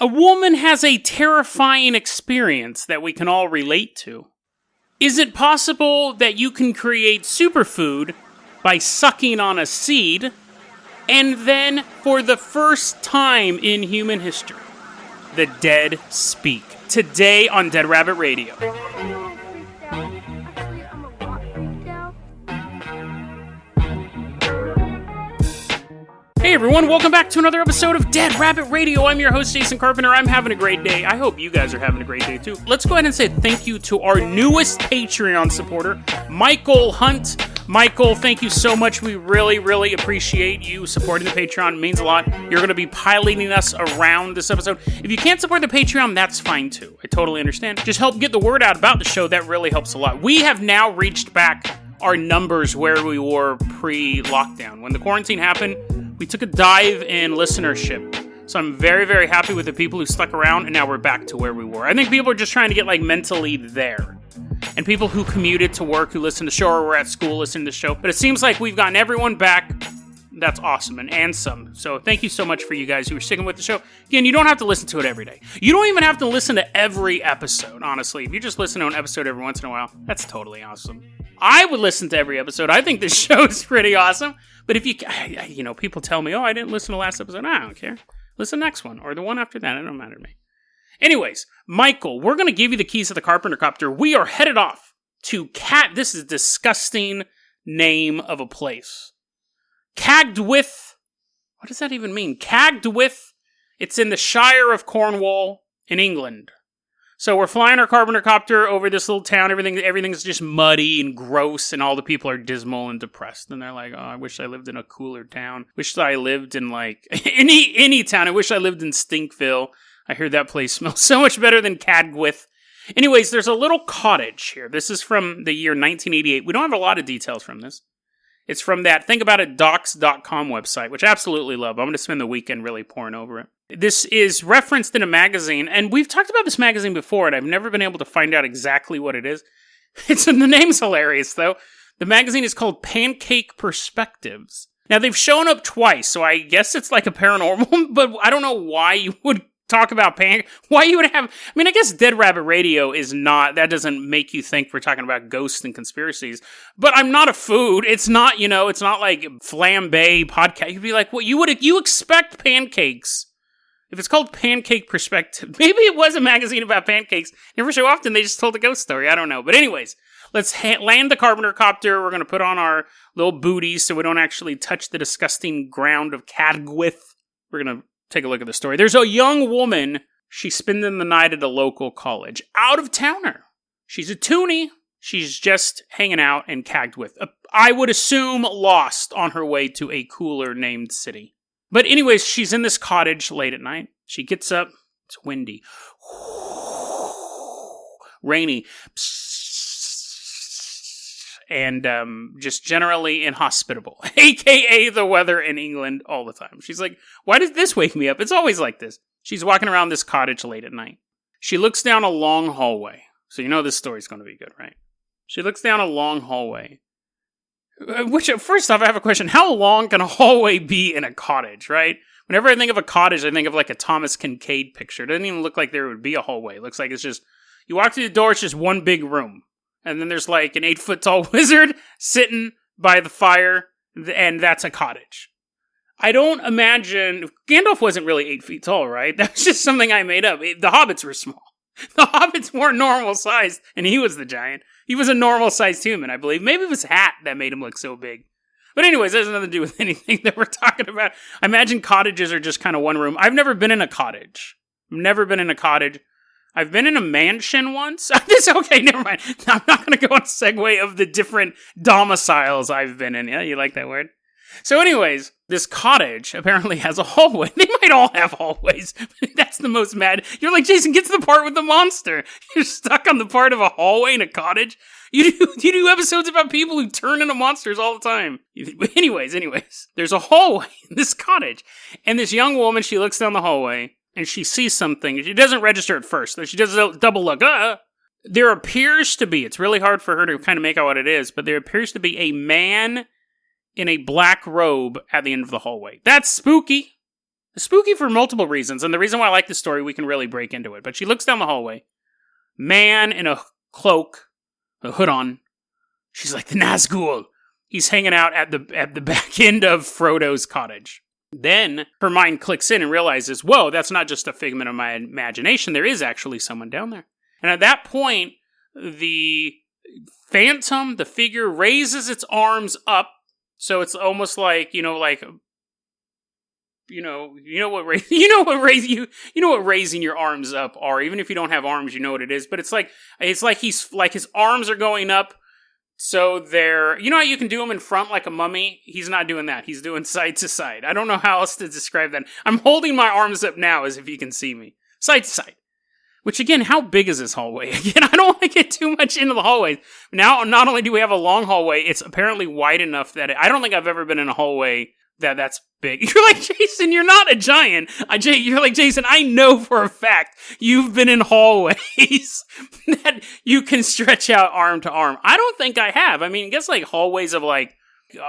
A woman has a terrifying experience that we can all relate to. Is it possible that you can create superfood by sucking on a seed, and then, for the first time in human history, the dead speak? Today on Dead Rabbit Radio. Hey everyone, welcome back to another episode of Dead Rabbit Radio. I'm your host, Jason Carpenter. I'm having a great day. I hope you guys are having a great day too. Let's go ahead and say thank you to our newest Patreon supporter, Michael Hunt. Michael, thank you so much. We really appreciate you supporting the Patreon. It means a lot. You're going to be piloting us around this episode. If you can't support the Patreon, that's fine too. I totally understand. Just help get the word out about the show. That really helps a lot. We have now reached back our numbers where we were pre-lockdown. When the quarantine happened, we took a dive in listenership. So I'm very happy with the people who stuck around, and now we're back to where we were. I think people are just trying to get mentally there. And people who commuted to work, who listen to the show, or were at school listening to the show. But it seems like we've gotten everyone back. That's awesome, and some. So thank you so much for you guys who are sticking with the show. Again, you don't have to listen to it every day. You don't even have to listen to every episode, honestly. If you just listen to an episode every once in a while, that's totally awesome. I would listen to every episode. I think this show is pretty awesome. But if people tell me, I didn't listen to last episode. I don't care. Listen to the next one, or the one after that. It don't matter to me. Anyways, Michael, we're going to give you the keys to the Carpenter Copter. We are headed off to This is a disgusting name of a place. Cagdwith. What does that even mean? Cagdwith. It's in the Shire of Cornwall in England. So we're flying our Carpenter Copter over this little town. Everything's just muddy and gross, and all the people are dismal and depressed. And they're like, oh, I wish I lived in a cooler town. Wish I lived in any town. I wish I lived in Stinkville. I heard that place smells so much better than Cadgwith. Anyways, there's a little cottage here. This is from the year 1988. We don't have a lot of details from this. It's from that Think About It docs.com website, which I absolutely love. I'm going to spend the weekend really poring over it. This is referenced in a magazine, and we've talked about this magazine before, and I've never been able to find out exactly what it is. The name's hilarious, though. The magazine is called Pancake Perspectives. Now, they've shown up twice, so I guess it's like a paranormal, but I don't know why you would talk about why you would have, I guess Dead Rabbit Radio is not, that doesn't make you think we're talking about ghosts and conspiracies, but I'm not a food, it's not, it's not like flambe podcast, you'd be like, well, you expect pancakes, if it's called Pancake Perspective, maybe it was a magazine about pancakes, every so often they just told a ghost story, I don't know, but anyways, let's land the Carpenter Copter, we're going to put on our little booties so we don't actually touch the disgusting ground of Cadgwith, we're going to take a look at the story. There's a young woman. She's spending the night at a local college. Out-of-towner. She's a toonie. She's just hanging out in Cagdwith. I would assume lost on her way to a cooler named city. But anyways, she's in this cottage late at night. She gets up. It's windy. Rainy. And just generally inhospitable, a.k.a. the weather in England all the time. She's like, why does this wake me up? It's always like this. She's walking around this cottage late at night. She looks down a long hallway. So you know this story's going to be good, right? She looks down a long hallway. Which, first off, I have a question. How long can a hallway be in a cottage, right? Whenever I think of a cottage, I think of like a Thomas Kincaid picture. It doesn't even look like there would be a hallway. It looks like it's just, you walk through the door, it's just one big room. And then there's like an 8-foot-tall wizard sitting by the fire, and that's a cottage. I don't imagine... Gandalf wasn't really 8 feet tall, right? That was just something I made up. The hobbits were small. The hobbits weren't normal sized, and he was the giant. He was a normal sized human, I believe. Maybe it was his hat that made him look so big. But anyways, that has nothing to do with anything that we're talking about. I imagine cottages are just kind of one room. I've never been in a cottage. I've been in a mansion once. Okay, never mind. I'm not going to go on a segue of the different domiciles I've been in. Yeah, you like that word? So anyways, this cottage apparently has a hallway. They might all have hallways. That's the most mad. You're like, Jason, get to the part with the monster. You're stuck on the part of a hallway in a cottage. You do episodes about people who turn into monsters all the time. Anyways, there's a hallway in this cottage. And this young woman, she looks down the hallway. And she sees something. She doesn't register at first. She does a double look. There appears to be, it's really hard for her to kind of make out what it is, but there appears to be a man in a black robe at the end of the hallway. That's spooky. Spooky for multiple reasons, and the reason why I like this story, we can really break into it. But she looks down the hallway. Man in a cloak, a hood on. She's like, the Nazgul. He's hanging out at the back end of Frodo's cottage. Then her mind clicks in and realizes, whoa, that's not just a figment of my imagination. There is actually someone down there. And at that point, the phantom, the figure, raises its arms up. So it's almost like, you know what raising your arms up are. Even if you don't have arms, you know what it is. But it's like his arms are going up. So they're, you know how you can do them in front like a mummy? He's not doing that. He's doing side to side. I don't know how else to describe that. I'm holding my arms up now as if you can see me. Side to side. Which again, how big is this hallway? Again, I don't want to get too much into the hallway. Now, not only do we have a long hallway, it's apparently wide enough that I don't think I've ever been in a hallway that's big. You're like, Jason, you're not a giant. You're like, Jason, I know for a fact you've been in hallways that you can stretch out arm to arm. I don't think I have. I mean, I guess like hallways of like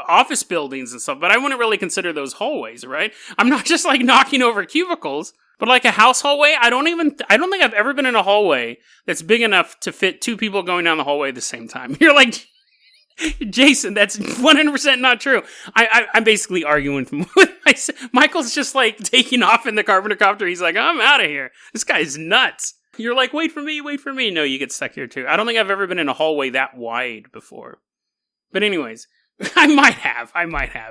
office buildings and stuff, but I wouldn't really consider those hallways, right? I'm not just like knocking over cubicles, but like a house hallway, I don't think I've ever been in a hallway that's big enough to fit two people going down the hallway at the same time. You're like, Jason, that's 100% not true. I'm basically arguing with myself. Michael's just like taking off in the carpenter copter. He's like, I'm out of here. This guy's nuts. You're like, wait for me. No, you get stuck here too. I don't think I've ever been in a hallway that wide before. But anyways, I might have.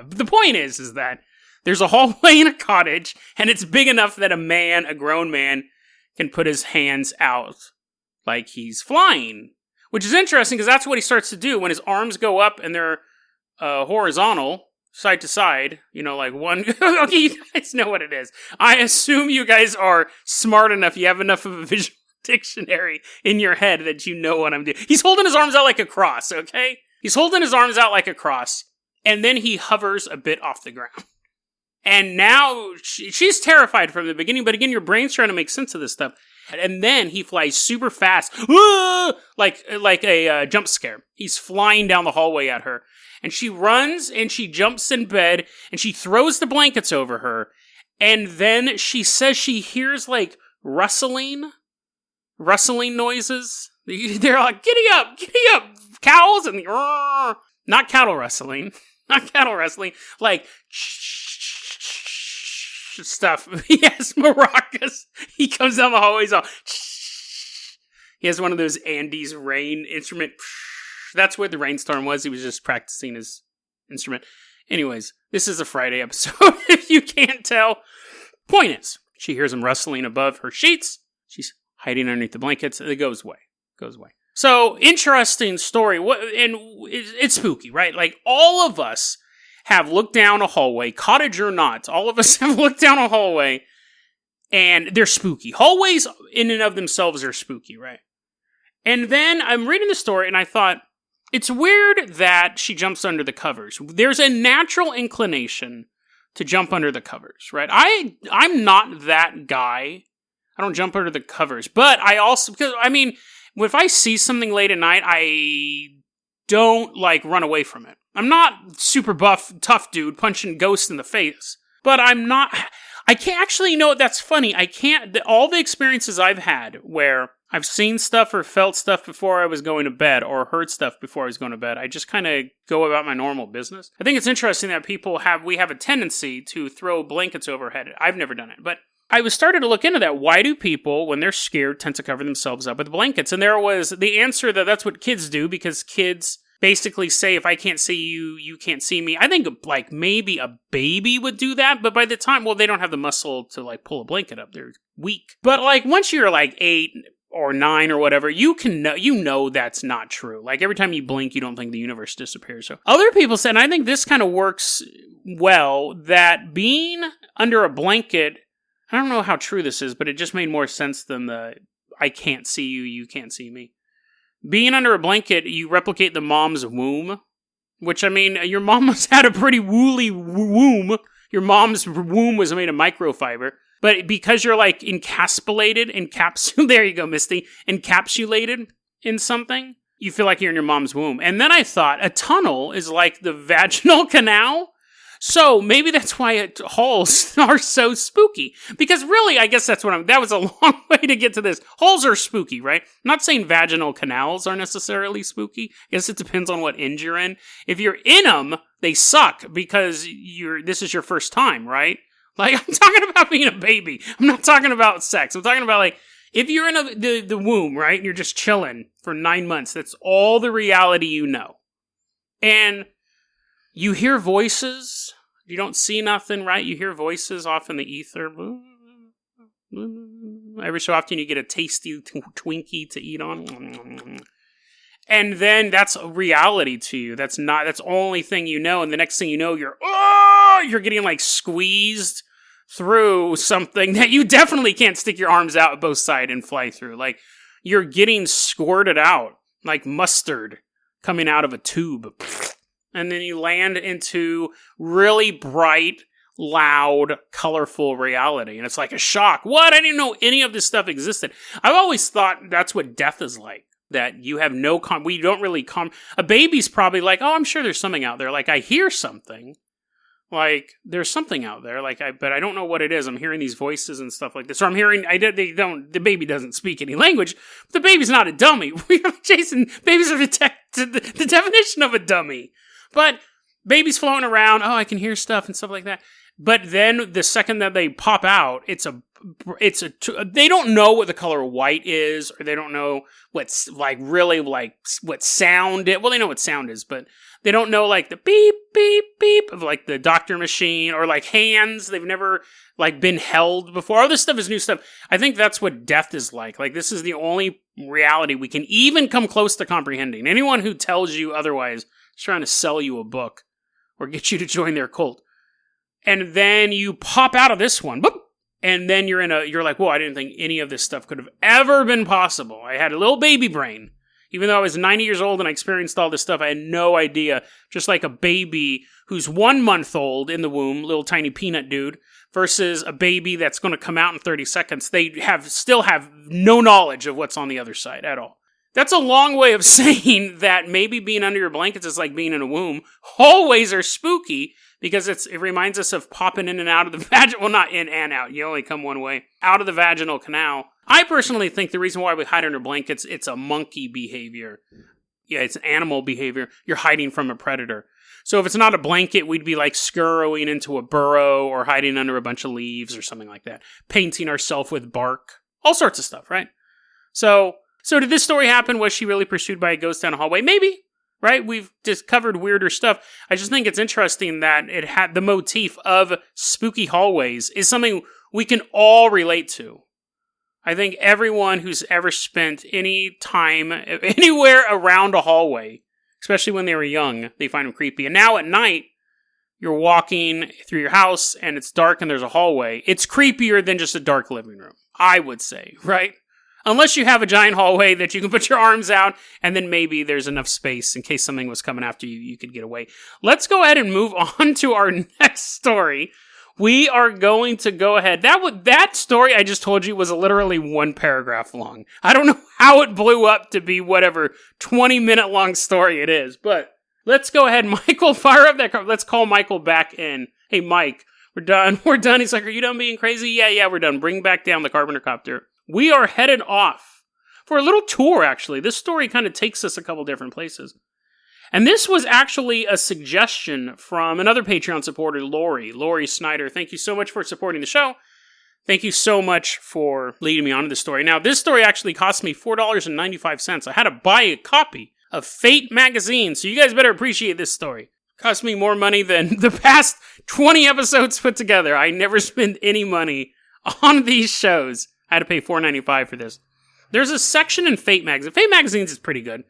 But the point is that there's a hallway in a cottage, and it's big enough that a grown man, can put his hands out like he's flying. Which is interesting, because that's what he starts to do when his arms go up and they're horizontal, side to side. You know, like one... Okay, you guys know what it is. I assume you guys are smart enough, you have enough of a visual dictionary in your head that you know what I'm doing. He's holding his arms out like a cross, okay? He's holding his arms out like a cross, and then he hovers a bit off the ground. And now, she's terrified from the beginning, but again, your brain's trying to make sense of this stuff. And then he flies super fast, like a jump scare. He's flying down the hallway at her. And she runs, and she jumps in bed, and she throws the blankets over her. And then she says she hears, like, rustling noises. They're like, giddy up, cows, and not cattle rustling, like, stuff. He has maracas. He comes down the hallways all. He has one of those Andes rain instrument. That's what the rainstorm was. He was just practicing his instrument. Anyways, this is a Friday episode, if you can't tell. Point is, she hears him rustling above her sheets. She's hiding underneath the blankets. It goes away. So, interesting story. And it's spooky, right? Like, all of us have looked down a hallway, cottage or not. All of us have looked down a hallway, and they're spooky. Hallways in and of themselves are spooky, right? And then I'm reading the story, and I thought, it's weird that she jumps under the covers. There's a natural inclination to jump under the covers, right? I'm not that guy. I don't jump under the covers. But I also, because, I mean, if I see something late at night, I don't, like, run away from it. I'm not super buff, tough dude punching ghosts in the face. But I can't actually, you know what, that's funny. All the experiences I've had where I've seen stuff or felt stuff before I was going to bed or heard stuff before I was going to bed, I just kind of go about my normal business. I think it's interesting that we have a tendency to throw blankets overhead. I've never done it, but I was starting to look into that. Why do people, when they're scared, tend to cover themselves up with blankets? And there was the answer that that's what kids do, because kids basically say, if I can't see you, you can't see me. I think, like, maybe a baby would do that, but by the time, well, they don't have the muscle to, like, pull a blanket up. They're weak. But, like, once you're, like, 8 or 9 or whatever, you know that's not true. Like, every time you blink, you don't think the universe disappears. So other people said, and I think this kind of works well, that being under a blanket, I don't know how true this is, but it just made more sense than the I can't see you, you can't see me. Being under a blanket, you replicate the mom's womb, which, I mean, your mom must have had a pretty woolly womb. Your mom's womb was made of microfiber. But because you're, like, there you go, Misty, encapsulated in something, you feel like you're in your mom's womb. And then I thought, a tunnel is like the vaginal canal. So maybe that's why halls are so spooky. Because really, I guess that was a long way to get to this. Halls are spooky, right? I'm not saying vaginal canals are necessarily spooky. I guess it depends on what end you're in. If you're in them, they suck because this is your first time, right? Like, I'm talking about being a baby. I'm not talking about sex. I'm talking about, like, if you're in the womb, right, and you're just chilling for 9 months, that's all the reality you know. And you hear voices. You don't see nothing, right? You hear voices off in the ether. Every so often you get a tasty Twinkie to eat on. And then that's reality to you. That's the only thing you know. And the next thing you know, you're getting like squeezed through something that you definitely can't stick your arms out both sides and fly through. Like, you're getting squirted out like mustard coming out of a tube. And then you land into really bright, loud, colorful reality. And it's like a shock. What? I didn't know any of this stuff existed. I've always thought that's what death is like. That you have no we don't really a baby's probably like, oh, I'm sure there's something out there. Like, I hear something. Like, there's something out there. Like, but I don't know what it is. I'm hearing these voices and stuff like this. Or I'm hearing, the baby doesn't speak any language. But the baby's not a dummy. Jason, babies are the definition of a dummy. But babies floating around, oh, I can hear stuff and stuff like that. But then the second that they pop out, they don't know what the color white is, or they don't know what's like really like what sound it. Well, they know what sound is, but they don't know like the beep, beep, beep of like the doctor machine, or like hands. They've never like been held before. All this stuff is new stuff. I think that's what death is like. Like, this is the only reality we can even come close to comprehending. Anyone who tells you otherwise is trying to sell you a book or get you to join their cult. And then you pop out of this one, boop, and then you're like, whoa, I didn't think any of this stuff could have ever been possible. I had a little baby brain. Even though I was 90 years old and I experienced all this stuff, I had no idea. Just like a baby who's 1 month old in the womb, little tiny peanut dude, versus a baby that's going to come out in 30 seconds. They still have no knowledge of what's on the other side at all. That's a long way of saying that maybe being under your blankets is like being in a womb. Hallways are spooky because it reminds us of popping in and out of the vaginal, well, not in and out, you only come one way, out of the vaginal canal. I personally think the reason why we hide under blankets, it's a monkey behavior. Yeah, it's animal behavior. You're hiding from a predator. So if it's not a blanket, we'd be like scurrying into a burrow or hiding under a bunch of leaves or something like that. Painting ourselves with bark. All sorts of stuff, right? So did this story happen? Was she really pursued by a ghost down a hallway? Maybe, right? We've just covered weirder stuff. I just think it's interesting that it had the motif of spooky hallways is something we can all relate to. I think everyone who's ever spent any time anywhere around a hallway, especially when they were young, they find them creepy. And now at night, you're walking through your house and it's dark and there's a hallway. It's creepier than just a dark living room, I would say, right? Unless you have a giant hallway that you can put your arms out, and then maybe there's enough space in case something was coming after you, you could get away. Let's go ahead and move on to our next story. We are going to go ahead. That story I just told you was literally 1 paragraph long. I don't know how it blew up to be whatever 20-minute long story it is, but let's go ahead. Michael, fire up that car. Let's call Michael back in. Hey, Mike, we're done. We're done. He's like, are you done being crazy? Yeah, we're done. Bring back down the Carpenter Copter. We are headed off for a little tour, actually. This story kind of takes us a couple different places. And this was actually a suggestion from another Patreon supporter, Lori Snyder. Thank you so much for supporting the show. Thank you so much for leading me on to this story. Now, this story actually cost me $4.95. I had to buy a copy of Fate magazine, so you guys better appreciate this story. It cost me more money than the past 20 episodes put together. I never spend any money on these shows. I had to pay $4.95 for this. There's a section in Fate magazine. Fate magazines is pretty good.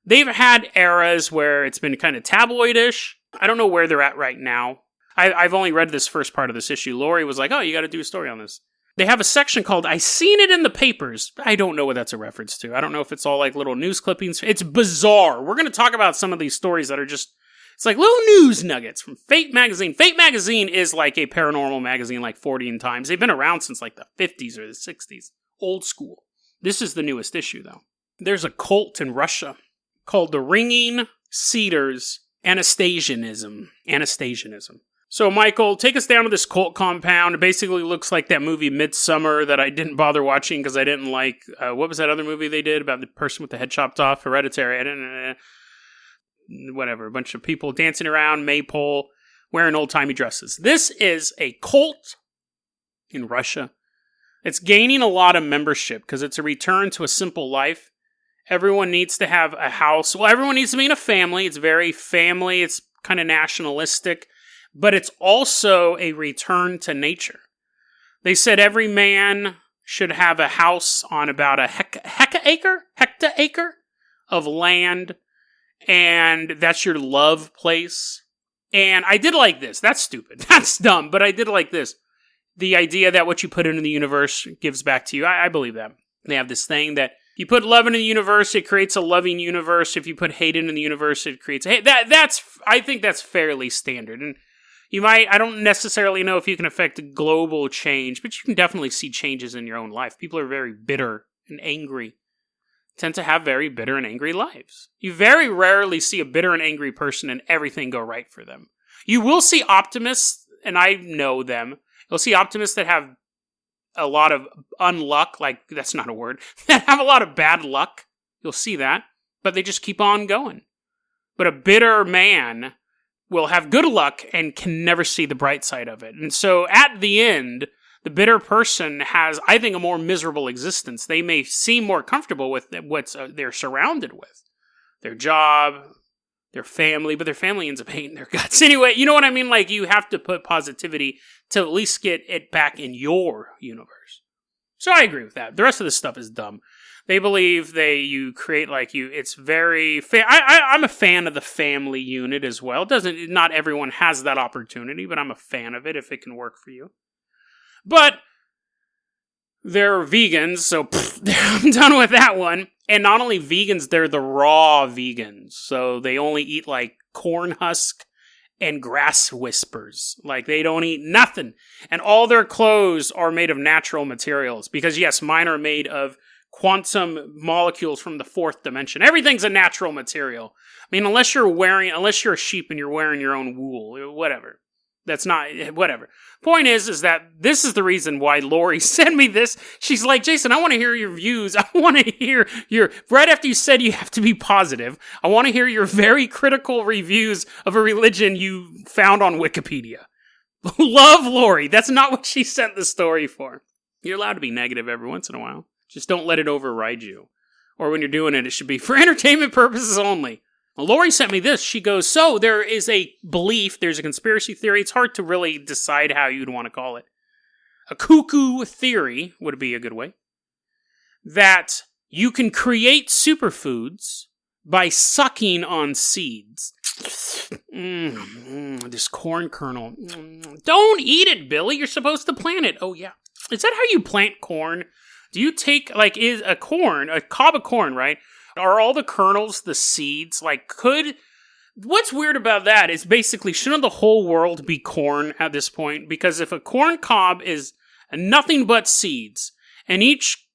They've had eras where it's been kind of tabloidish. I don't know where they're at right now. I've only read this first part of this issue. Lori was like, oh, you got to do a story on this. They have a section called I Seen It in the Papers. I don't know what that's a reference to. I don't know if it's all like little news clippings. It's bizarre. We're going to talk about some of these stories that are just, it's like little news nuggets from Fate magazine. Fate magazine is like a paranormal magazine like 40 times. They've been around since like the 50s or the 60s. Old school. This is the newest issue though. There's a cult in Russia called the Ringing Cedars Anastasianism. So, Michael, take us down to this cult compound. It basically looks like that movie Midsummer that I didn't bother watching because I didn't like... what was that other movie they did about the person with the head chopped off? Hereditary. I didn't... whatever. A bunch of people dancing around, maypole, wearing old-timey dresses. This is a cult in Russia. It's gaining a lot of membership because it's a return to a simple life. Everyone needs to have a house. Well, everyone needs to be in a family. It's very family. It's kind of nationalistic. But it's also a return to nature. They said every man should have a house on about a hectare of land, and that's your love place. And I did like this. That's stupid. That's dumb, but I did like this. The idea that what you put into the universe gives back to you. I believe that. They have this thing that you put love in the universe, it creates a loving universe. If you put hate in the universe, it creates hate. I think that's fairly standard. And I don't necessarily know if you can affect global change, but you can definitely see changes in your own life. People are very bitter and angry, tend to have very bitter and angry lives. You very rarely see a bitter and angry person and everything go right for them. You will see optimists, and I know them. You'll see optimists that have a lot of unluck, like, that's not a word, that have a lot of bad luck. You'll see that, but they just keep on going. But a bitter man will have good luck and can never see the bright side of it. And so at the end, the bitter person has, I think, a more miserable existence. They may seem more comfortable with what they're surrounded with. Their job, their family, but their family ends up hating their guts. Anyway, you know what I mean? Like, you have to put positivity to at least get it back in your universe. So I agree with that. The rest of this stuff is dumb. They believe you create it's very... I'm a fan of the family unit as well. Not everyone has that opportunity, but I'm a fan of it if it can work for you. But they're vegans, so I'm done with that one. And not only vegans, they're the raw vegans. So they only eat corn husk and grass whispers. They don't eat nothing. And all their clothes are made of natural materials. Because yes, mine are made of quantum molecules from the fourth dimension. Everything's a natural material. I mean, unless you're a sheep and you're wearing your own wool, whatever. That's not, whatever. Point is that this is the reason why Lori sent me this. She's like, Jason, I want to hear your views. I want to hear right after you said you have to be positive, I want to hear your very critical reviews of a religion you found on Wikipedia. Love Lori. That's not what she sent the story for. You're allowed to be negative every once in a while. Just don't let it override you. Or when you're doing it, it should be for entertainment purposes only. Well, Lori sent me this. She goes, so there is a belief, there's a conspiracy theory. It's hard to really decide how you'd want to call it. A cuckoo theory would be a good way. That you can create superfoods by sucking on seeds. This corn kernel. Don't eat it, Billy. You're supposed to plant it. Oh, yeah. Is that how you plant corn? Do you take, is a cob of corn, right? Are all the kernels the seeds? What's weird about that is basically, shouldn't the whole world be corn at this point? Because if a corn cob is nothing but seeds, and each,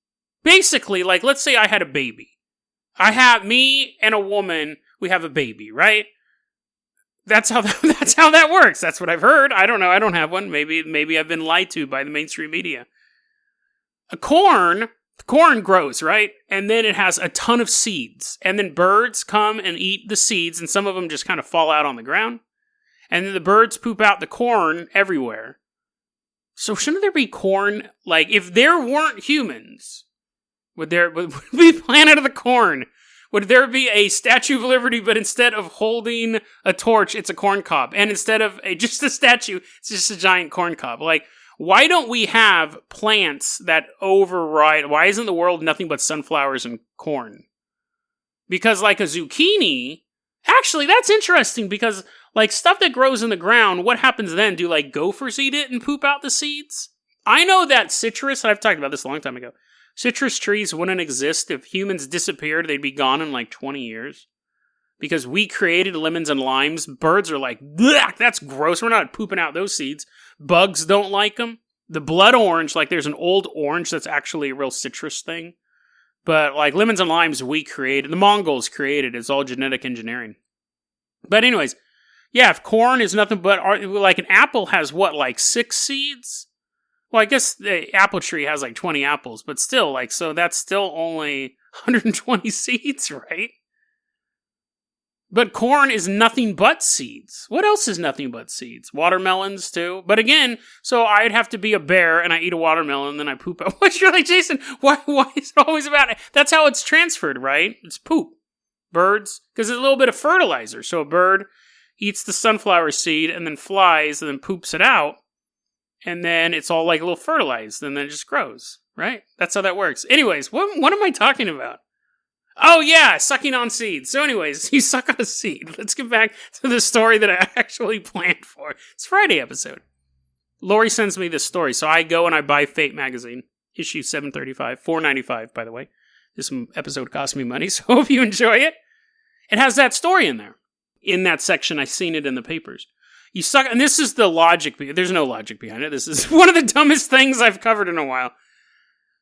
basically, let's say I had a baby. Me and a woman, we have a baby, right? That's how that works. That's what I've heard. I don't know. I don't have one. Maybe I've been lied to by the mainstream media. Corn grows, right? And then it has a ton of seeds. And then birds come and eat the seeds, and some of them just kind of fall out on the ground. And then the birds poop out the corn everywhere. So shouldn't there be corn? If there weren't humans, would be Planet of the Corn? Would there be a Statue of Liberty, but instead of holding a torch, it's a corn cob? And instead of just a statue, it's just a giant corn cob. Why don't we have plants that override? Why isn't the world nothing but sunflowers and corn? Because a zucchini, actually, that's interesting because stuff that grows in the ground, what happens then? Do gophers eat it and poop out the seeds? I know that citrus, I've talked about this a long time ago, citrus trees wouldn't exist if humans disappeared. They'd be gone in 20 years. Because we created lemons and limes. Birds are blech, that's gross. We're not pooping out those seeds. Bugs don't like them. The blood orange, there's an old orange that's actually a real citrus thing. But lemons and limes we created. The Mongols created. It's all genetic engineering. But anyways, Yeah, if corn is nothing but, like an apple has what, like 6 seeds? Well, I guess the apple tree has like 20 apples, but still, like, so that's still only 120 seeds, right? But corn is nothing but seeds. What else is nothing but seeds? Watermelons, too. But again, so I'd have to be a bear, and I eat a watermelon, then I poop out. What's you're like, Jason, why is it always about it? That's how it's transferred, right? It's poop. Birds, because it's a little bit of fertilizer. So a bird eats the sunflower seed, and then flies, and then poops it out. And then it's all like a little fertilized, and then it just grows, right? That's how that works. Anyways, what am I talking about? Oh yeah, sucking on seeds. So anyways, you suck on a seed. Let's get back to the story that I actually planned for. It's Friday episode. Lori sends me this story, so I go and I buy Fate magazine, issue 735, $4.95, by the way. This episode cost me money, so hope you enjoy it. It has that story in there. In that section, I seen it in the papers. You suck, and this is the logic. There's no logic behind it. This is one of the dumbest things I've covered in a while.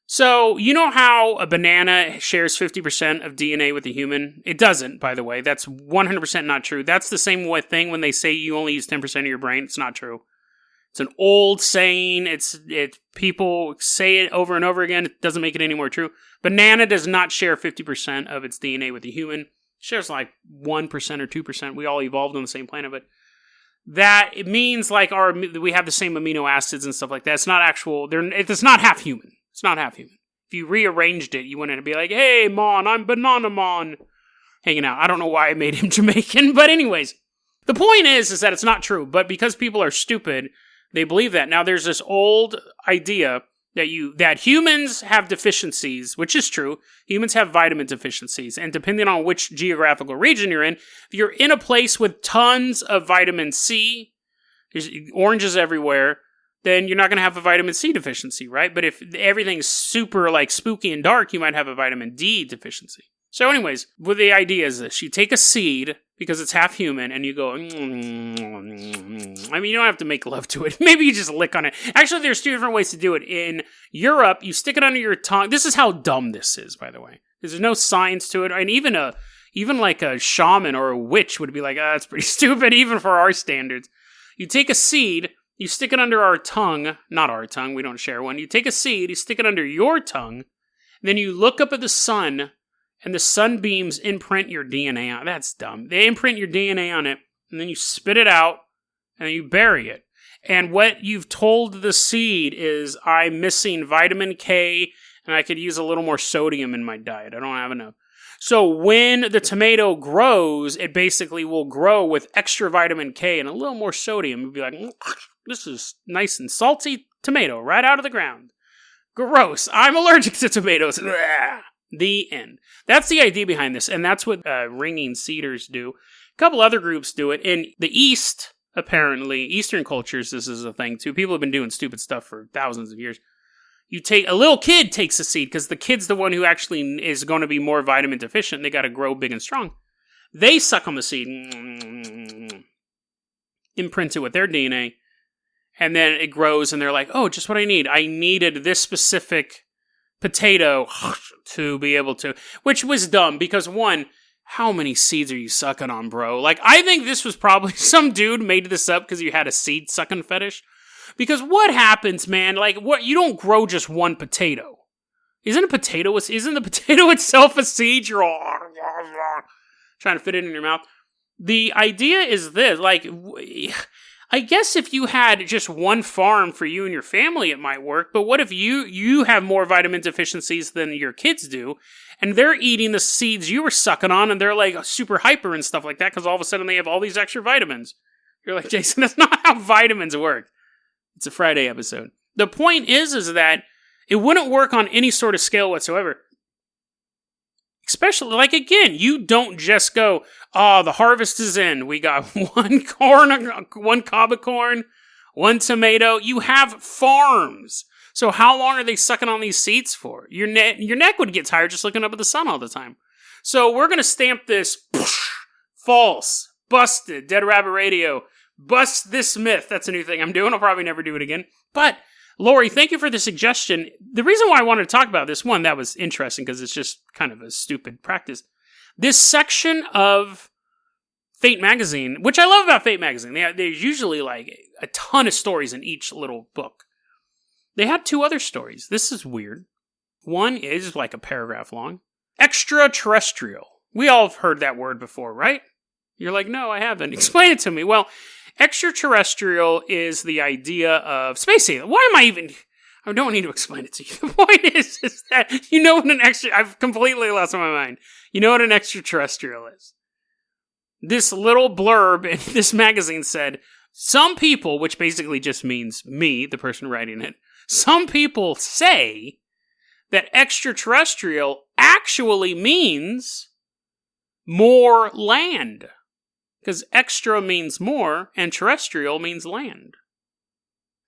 So, you know how a banana shares 50% of DNA with a human? It doesn't, by the way. That's 100% not true. That's the same thing when they say you only use 10% of your brain. It's not true. It's an old saying. People say it over and over again. It doesn't make it any more true. Banana does not share 50% of its DNA with a human. It shares like 1% or 2%. We all evolved on the same planet, but that it means like we have the same amino acids and stuff like that. It's not actual. It's not half human. It's not half human. If you rearranged it, you wouldn't be like, "Hey, Mon, I'm Banana Mon," hanging out. I don't know why I made him Jamaican, but anyways, the point is that it's not true. But because people are stupid, they believe that. Now, there's this old idea that humans have deficiencies, which is true. Humans have vitamin deficiencies, and depending on which geographical region you're in, if you're in a place with tons of vitamin C, there's oranges everywhere, then you're not going to have a vitamin C deficiency, right? But if everything's super like spooky and dark, you might have a vitamin D deficiency. So anyways, well, the idea is this. You take a seed, because it's half human, and you go, I mean, you don't have to make love to it. Maybe you just lick on it. Actually, there's 2 different ways to do it. In Europe, you stick it under your tongue. This is how dumb this is, by the way. There's no science to it. And even like a shaman or a witch would be like, that's pretty stupid, even for our standards. You take a seed, you stick it under our tongue. Not our tongue, we don't share one. You take a seed, you stick it under your tongue, then you look up at the sun, and the sunbeams imprint your DNA on it. That's dumb. They imprint your DNA on it, and then you spit it out, and then you bury it. And what you've told the seed is, I'm missing vitamin K, and I could use a little more sodium in my diet. I don't have enough. So when the tomato grows, it basically will grow with extra vitamin K and a little more sodium. You'll be like, this is nice and salty tomato right out of the ground. Gross. I'm allergic to tomatoes. The end. That's the idea behind this, and that's what ringing Cedars do. A couple other groups do it. In the East, apparently, Eastern cultures, this is a thing too. People have been doing stupid stuff for thousands of years. A little kid takes a seed, because the kid's the one who actually is going to be more vitamin deficient. They got to grow big and strong. They suck on the seed, imprint it with their DNA, and then it grows, and they're like, oh, just what I need. I needed this specific potato to be able to, which was dumb, because one, how many seeds are you sucking on, bro? Like, I think this was probably some dude made this up because you had a seed sucking fetish. Because what happens, man? Like, what? You don't grow just one potato. Isn't the potato itself a seed? You're all trying to fit it in your mouth. The idea is this, like, I guess if you had just one farm for you and your family, it might work. But what if you have more vitamin deficiencies than your kids do, and they're eating the seeds you were sucking on, and they're like super hyper and stuff like that because all of a sudden they have all these extra vitamins. You're like, Jason, that's not how vitamins work. It's a Friday episode. The point is that it wouldn't work on any sort of scale whatsoever. Especially, like, again, you don't just go, the harvest is in. We got one cob of corn, one tomato. You have farms. So how long are they sucking on these seeds for? Your neck would get tired just looking up at the sun all the time. So we're going to stamp this false, busted, Dead Rabbit Radio. Bust this myth. That's a new thing I'm doing. I'll probably never do it again. But, Lori, thank you for the suggestion. The reason why I wanted to talk about this, one, that was interesting because it's just kind of a stupid practice. This section of Fate magazine, which I love about Fate magazine. There's usually like a ton of stories in each little book. They had 2 other stories. This is weird. One is like a paragraph long. Extraterrestrial. We all have heard that word before, right? You're like, no, I haven't. Explain it to me. Well, extraterrestrial is the idea of space alien. Why am I even... I don't need to explain it to you. The point is that you know what I've completely lost my mind. You know what an extraterrestrial is. This little blurb in this magazine said, some people, which basically just means me, the person writing it, some people say that extraterrestrial actually means more land. Because extra means more, and terrestrial means land.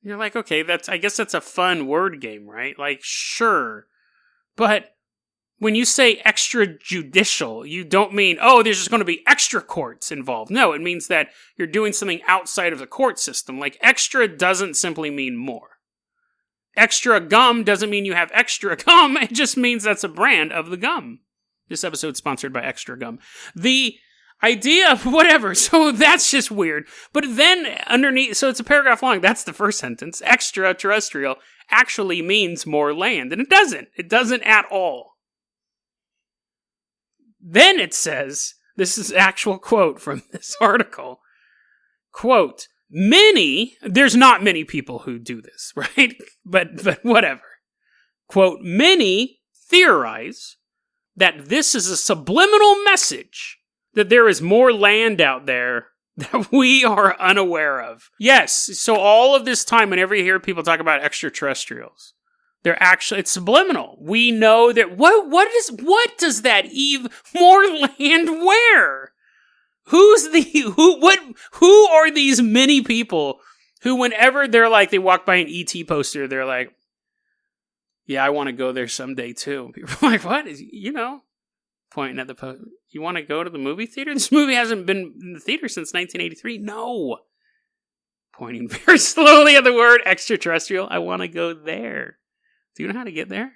You're like, okay, I guess that's a fun word game, right? Like, sure. But when you say extrajudicial, you don't mean, oh, there's just going to be extra courts involved. No, it means that you're doing something outside of the court system. Like, extra doesn't simply mean more. Extra gum doesn't mean you have extra gum. It just means that's a brand of the gum. This episode's sponsored by Extra Gum. The idea of whatever, so that's just weird. But then underneath, so it's a paragraph long, that's the first sentence. Extraterrestrial actually means more land, and it doesn't. It doesn't at all. Then it says, this is actual quote from this article, quote, there's not many people who do this, right? But whatever. Quote, many theorize that this is a subliminal message that there is more land out there that we are unaware of. Yes, so all of this time, whenever you hear people talk about extraterrestrials, it's subliminal. We know that, what does that more land where? Who are these many people who whenever they walk by an ET poster, they're like, yeah, I want to go there someday too. People are like, what? Pointing at the post. You want to go to the movie theater? This movie hasn't been in the theater since 1983. No. Pointing very slowly at the word extraterrestrial. I want to go there. Do you know how to get there?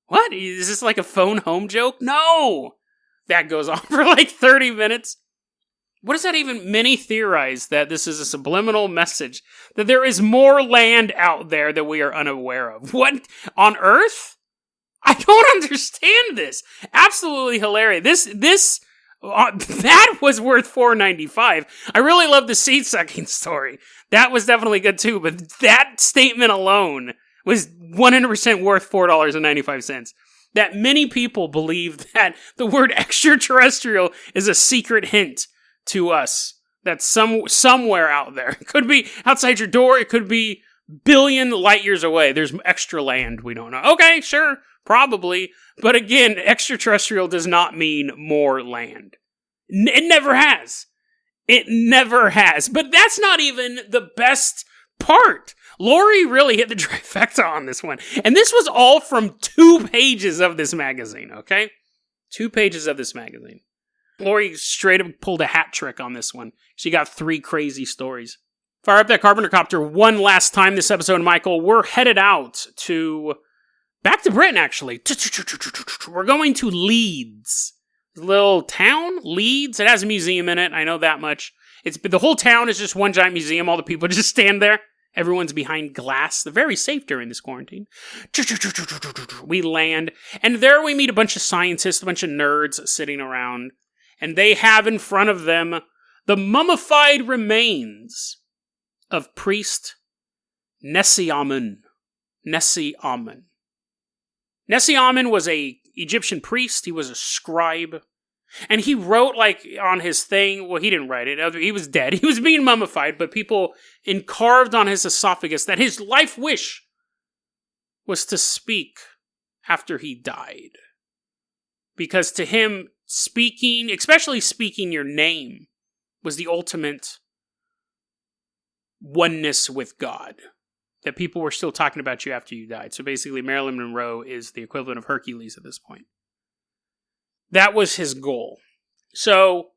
What? Is this like a phone home joke? No. That goes on for like 30 minutes. What does that even... Many theorize that this is a subliminal message. That there is more land out there that we are unaware of. What? On Earth? I don't understand this. Absolutely hilarious. That was worth $4.95. I really love the seed sucking story. That was definitely good too, but that statement alone was 100% worth $4.95. That many people believe that the word extraterrestrial is a secret hint to us. That's somewhere out there. It could be outside your door. It could be billion light years away. There's extra land we don't know. Okay, sure. Probably. But again, extraterrestrial does not mean more land. It never has. It never has. But that's not even the best part. Lori really hit the trifecta on this one. And this was all from 2 pages of this magazine, okay? 2 pages of this magazine. Lori straight up pulled a hat trick on this one. She got 3 crazy stories. Fire up that Carpenter Copter one last time this episode, Michael. We're headed out to... back to Britain, actually. We're going to Leeds. Little town, Leeds. It has a museum in it. I know that much. The whole town is just one giant museum. All the people just stand there. Everyone's behind glass. They're very safe during this quarantine. We land. And there we meet a bunch of scientists, a bunch of nerds sitting around. And they have in front of them the mummified remains of priest Nesyamun. Nesyamun was a Egyptian priest. He was a scribe. And he wrote, on his thing, well, he didn't write it. He was dead. He was being mummified, but people carved on his esophagus that his life wish was to speak after he died. Because to him, speaking, especially speaking your name, was the ultimate oneness with God. That people were still talking about you after you died. So basically, Marilyn Monroe is the equivalent of Hercules at this point. That was his goal. So,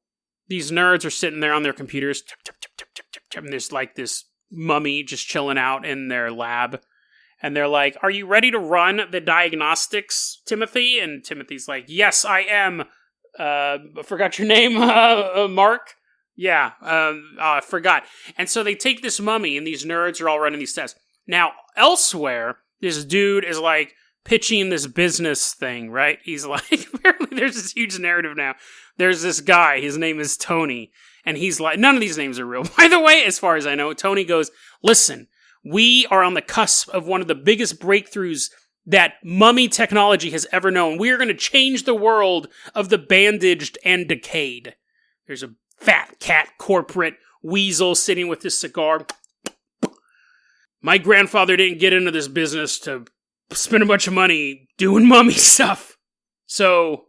these nerds are sitting there on their computers, and there's this mummy just chilling out in their lab. And they're like, are you ready to run the diagnostics, Timothy? And Timothy's like, yes, I am. I forgot your name, Mark. Yeah, I forgot. And so they take this mummy, and these nerds are all running these tests. Now, elsewhere, this dude is like pitching this business thing, right? He's like, apparently there's this huge narrative now. There's this guy, his name is Tony, and he's like, none of these names are real. By the way, as far as I know, Tony goes, listen, we are on the cusp of one of the biggest breakthroughs that mummy technology has ever known. We are going to change the world of the bandaged and decayed. There's a fat cat corporate weasel sitting with his cigar. My grandfather didn't get into this business to spend a bunch of money doing mummy stuff. So,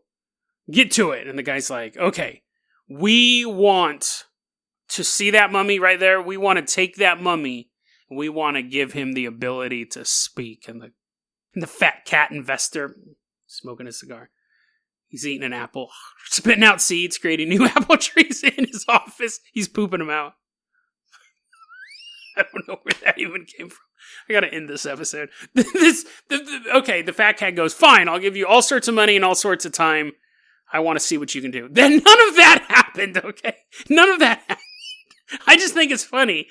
get to it. And the guy's like, okay, we want to see that mummy right there. We want to take that mummy. And we want to give him the ability to speak. And the fat cat investor, smoking a cigar, he's eating an apple, spitting out seeds, creating new apple trees in his office. He's pooping them out. I don't know where that even came from. I gotta end this episode. Okay, the fat cat goes, fine, I'll give you all sorts of money and all sorts of time. I want to see what you can do. Then none of that happened, okay? None of that happened. I just think it's funny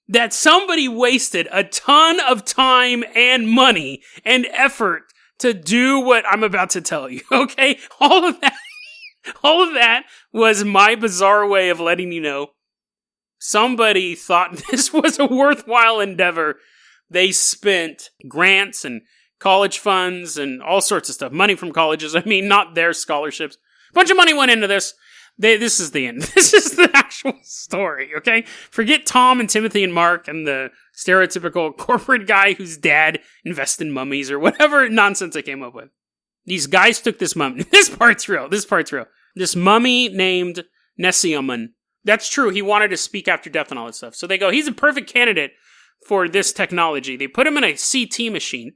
that somebody wasted a ton of time and money and effort to do what I'm about to tell you, okay? All of that was my bizarre way of letting you know somebody thought this was a worthwhile endeavor. They spent grants and college funds and all sorts of stuff. Money from colleges. I mean, not their scholarships. A bunch of money went into this. This is the end. This is the actual story, okay? Forget Tom and Timothy and Mark and the stereotypical corporate guy whose dad invested in mummies or whatever nonsense I came up with. These guys took this mummy. This part's real. This mummy named Nesyamun. That's true. He wanted to speak after death and all that stuff. So they go, he's a perfect candidate for this technology. They put him in a CT machine.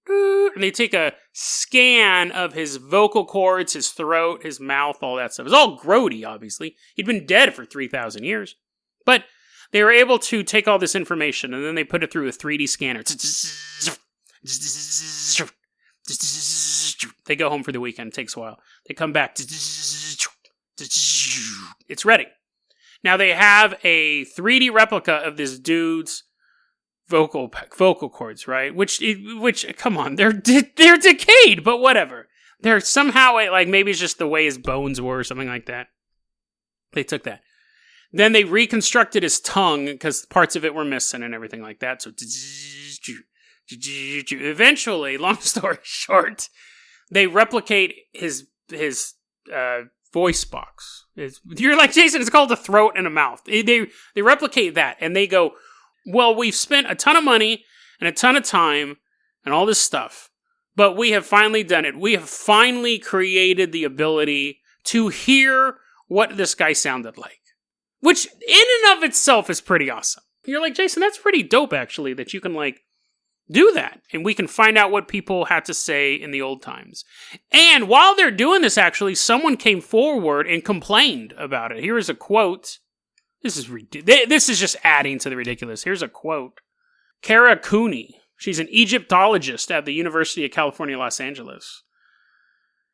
And they take a scan of his vocal cords, his throat, his mouth, all that stuff. It's all grody, obviously. He'd been dead for 3,000 years. But they were able to take all this information, and then they put it through a 3D scanner. They go home for the weekend. It takes a while. They come back. It's ready. Now they have a 3D replica of this dude's vocal cords, right? Which, come on, they're decayed, but whatever. They're somehow, like, maybe it's just the way his bones were or something like that. They took that. Then they reconstructed his tongue, because parts of it were missing and everything like that. So, eventually, long story short, they replicate his voice box. You're like, Jason, it's called a throat and a mouth. They replicate that, and they go, well, we've spent a ton of money and a ton of time and all this stuff, but we have finally done it. We have finally created the ability to hear what this guy sounded like, which in and of itself is pretty awesome. You're like, Jason, that's pretty dope, actually, that you can, like, do that, and we can find out what people had to say in the old times. And while they're doing this, actually, someone came forward and complained about it. Here is a quote. This is just adding to the ridiculous. Here's a quote. Kara Cooney. She's an Egyptologist at the University of California, Los Angeles.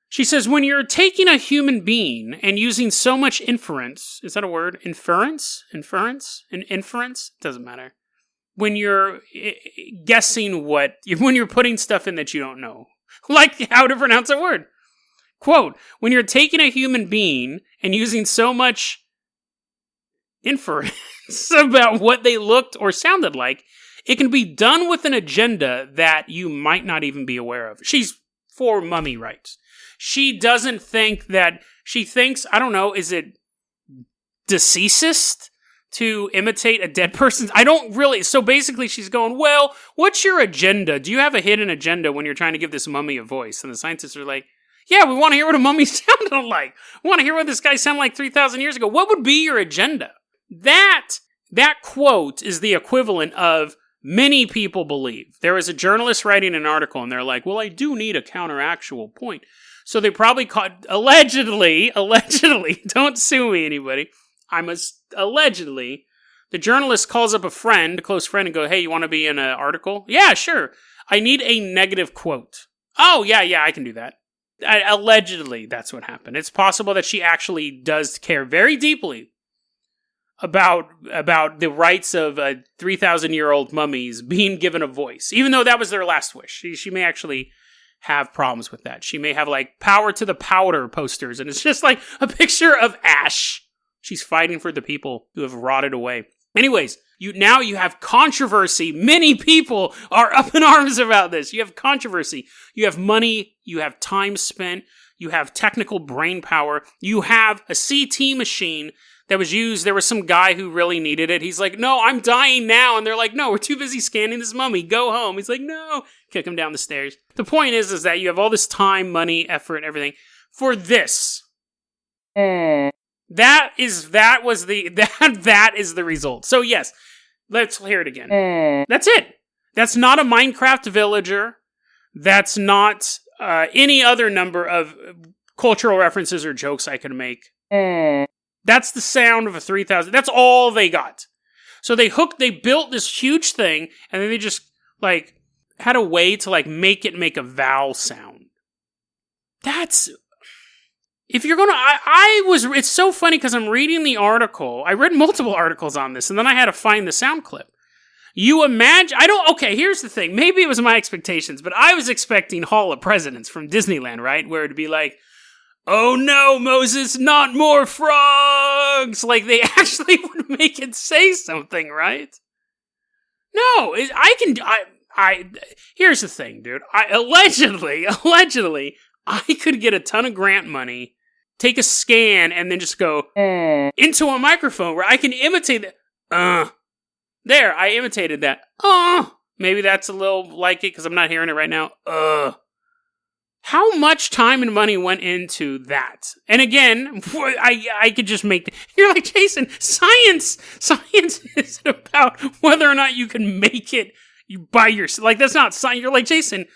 She says, when you're taking a human being and using so much inference, is that a word? Inference? Doesn't matter. When you're guessing when you're putting stuff in that you don't know. Like how to pronounce a word. Quote, when you're taking a human being and using so much inference about what they looked or sounded like, it can be done with an agenda that you might not even be aware of. She's for mummy rights. She doesn't think that, she thinks, I don't know, is it deceasist to imitate a dead person? I don't really, so basically she's going, well, what's your agenda? Do you have a hidden agenda when you're trying to give this mummy a voice? And the scientists are like, yeah, we want to hear what a mummy sounded like. We want to hear what this guy sounded like 3,000 years ago. What would be your agenda? That quote is the equivalent of many people believe. There was a journalist writing an article, and they're like, well, I do need a counteractual point. So they probably caught, allegedly, don't sue me, anybody. Allegedly, the journalist calls up a close friend, and go, hey, you want to be in an article? Yeah, sure. I need a negative quote. Oh, yeah, I can do that. Allegedly, that's what happened. It's possible that she actually does care very deeply about the rights of 3,000-year-old mummies being given a voice, even though that was their last wish. She may actually have problems with that. She may have like power to the powder posters, and it's just like a picture of Ash. She's fighting for the people who have rotted away. Anyways, you have controversy. Many people are up in arms about this. You have controversy. You have money. You have time spent. You have technical brain power. You have a CT machine that was used. There was some guy who really needed it. He's like, no, I'm dying now. And they're like, no, we're too busy scanning this mummy. Go home. He's like, no. Kick him down the stairs. The point is that you have all this time, money, effort, and everything for this. That is the result. So yes, let's hear it again. That's it. That's not a Minecraft villager. That's not any other number of cultural references or jokes I could make. That's the sound of a 3,000. That's all they got. So they built this huge thing, and then they just like had a way to like make it make a vowel sound. That's. If you're gonna, it's so funny because I'm reading the article. I read multiple articles on this, and then I had to find the sound clip. You imagine, here's the thing. Maybe it was my expectations, but I was expecting Hall of Presidents from Disneyland, right? Where it'd be like, oh no, Moses, not more frogs! Like, they actually would make it say something, right? No, here's the thing, dude. Allegedly, I could get a ton of grant money, take a scan, and then just go into a microphone where I can imitate that. There, I imitated that. Maybe that's a little like it because I'm not hearing it right now. How much time and money went into that? And again, I could just make... You're like, Jason, science isn't about whether or not you can make it by yourself. Like, that's not science. You're like, Jason...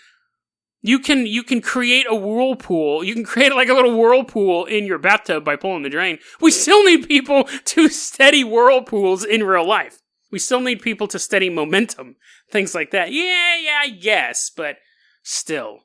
You can create a whirlpool. You can create like a little whirlpool in your bathtub by pulling the drain. We still need people to steady whirlpools in real life. We still need people to steady momentum. Things like that. Yeah, I guess, but still.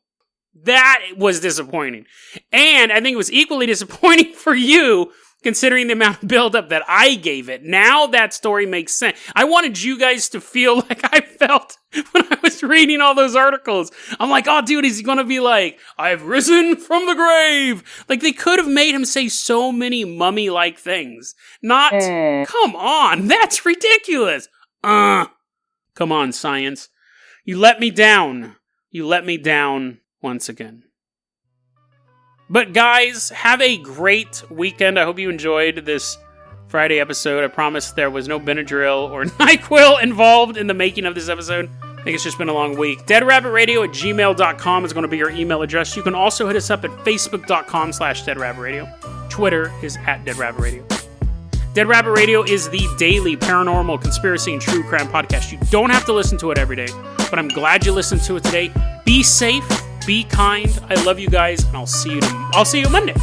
That was disappointing. And I think it was equally disappointing for you, considering the amount of buildup that I gave it. Now that story makes sense. I wanted you guys to feel like I felt when I was reading all those articles. I'm like, oh, dude, is he going to be like, I've risen from the grave? Like, they could have made him say so many mummy-like things. Not, come on, that's ridiculous. Come on, science. You let me down. You let me down once again. But guys, have a great weekend. I hope you enjoyed this Friday episode. I promise there was no Benadryl or NyQuil involved in the making of this episode. I think it's just been a long week. deadrabbitradio@gmail.com is going to be your email address. You can also hit us up at facebook.com/deadrabbitradio. Twitter is @deadrabbitradio. Dead Rabbit Radio is the daily paranormal, conspiracy, and true crime podcast. You don't have to listen to it every day, but I'm glad you listened to it today. Be safe. Be kind. I love you guys, and I'll see you Monday.